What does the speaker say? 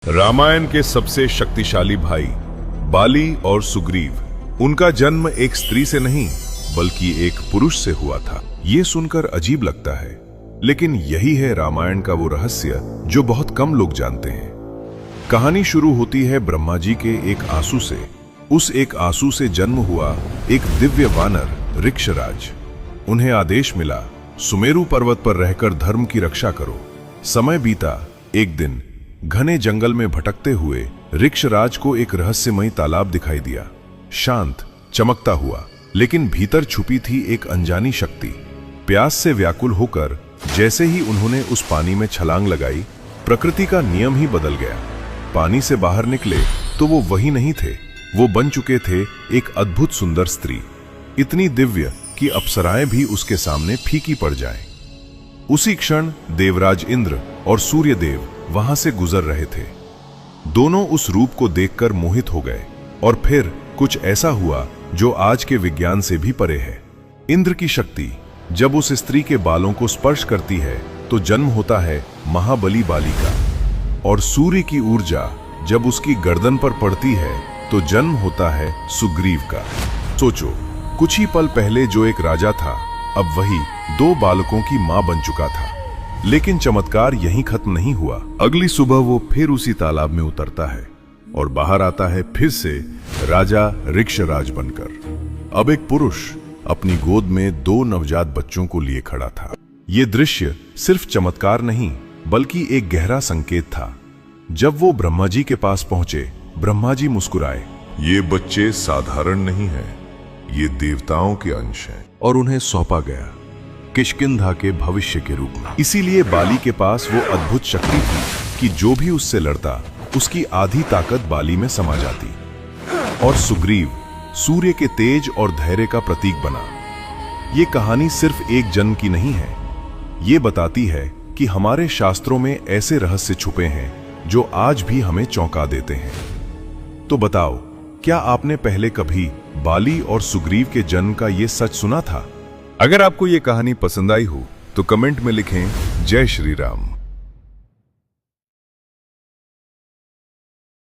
रामायण के सबसे शक्तिशाली भाई बाली और सुग्रीव, उनका जन्म एक स्त्री से नहीं बल्कि एक पुरुष से हुआ था। ये सुनकर अजीब लगता है, लेकिन यही है रामायण का वो रहस्य जो बहुत कम लोग जानते हैं। कहानी शुरू होती है ब्रह्मा जी के एक आंसू से। उस एक आंसू से जन्म हुआ एक दिव्य वानर ऋक्षराज। उन्हें आदेश मिला, सुमेरु पर्वत पर रहकर धर्म की रक्षा करो। समय बीता। एक दिन घने जंगल में भटकते हुए ऋक्षराज को एक रहस्यमयी तालाब दिखाई दिया, शांत, चमकता हुआ, लेकिन भीतर छुपी थी एक अनजानी शक्ति। प्यास से व्याकुल होकर जैसे ही उन्होंने उस पानी में छलांग लगाई, प्रकृति का नियम ही बदल गया। पानी से बाहर निकले तो वो वही नहीं थे, वो बन चुके थे एक अद्भुत सुंदर स्त्री, इतनी दिव्य कि अप्सराएं भी उसके सामने फीकी पड़ जाएं। उसी क्षण देवराज इंद्र और सूर्यदेव वहां से गुजर रहे थे। दोनों उस रूप को देखकर मोहित हो गए, और फिर कुछ ऐसा हुआ जो आज के विज्ञान से भी परे है। इंद्र की शक्ति जब उस स्त्री के बालों को स्पर्श करती है तो जन्म होता है महाबली बाली का, और सूर्य की ऊर्जा जब उसकी गर्दन पर पड़ती है तो जन्म होता है सुग्रीव का। सोचो, कुछ ही पल पहले जो एक राजा था, अब वही दो बालकों की मां बन चुका था। लेकिन चमत्कार यहीं खत्म नहीं हुआ। अगली सुबह वो फिर उसी तालाब में उतरता है और बाहर आता है फिर से राजा ऋक्षराज बनकर। अब एक पुरुष अपनी गोद में दो नवजात बच्चों को लिए खड़ा था। ये दृश्य सिर्फ चमत्कार नहीं बल्कि एक गहरा संकेत था। जब वो ब्रह्मा जी के पास पहुंचे, ब्रह्मा जी मुस्कुराए। ये बच्चे साधारण नहीं हैं, ये देवताओं के अंश हैं। और उन्हें सौंपा गया किष्किंधा के भविष्य के रूप में। इसीलिए बाली के पास वो अद्भुत शक्ति थी कि जो भी उससे लड़ता उसकी आधी ताकत बाली में समा जाती। और सुग्रीव सूर्य के तेज और धैर्य का प्रतीक बना। ये कहानी सिर्फ एक जन्म की नहीं है, ये बताती है कि हमारे शास्त्रों में ऐसे रहस्य छुपे हैं जो आज भी हमें चौंका देते हैं। तो बताओ, क्या आपने पहले कभी बाली और सुग्रीव के जन्म का ये सच सुना था? अगर आपको ये कहानी पसंद आई हो तो कमेंट में लिखें जय श्री राम।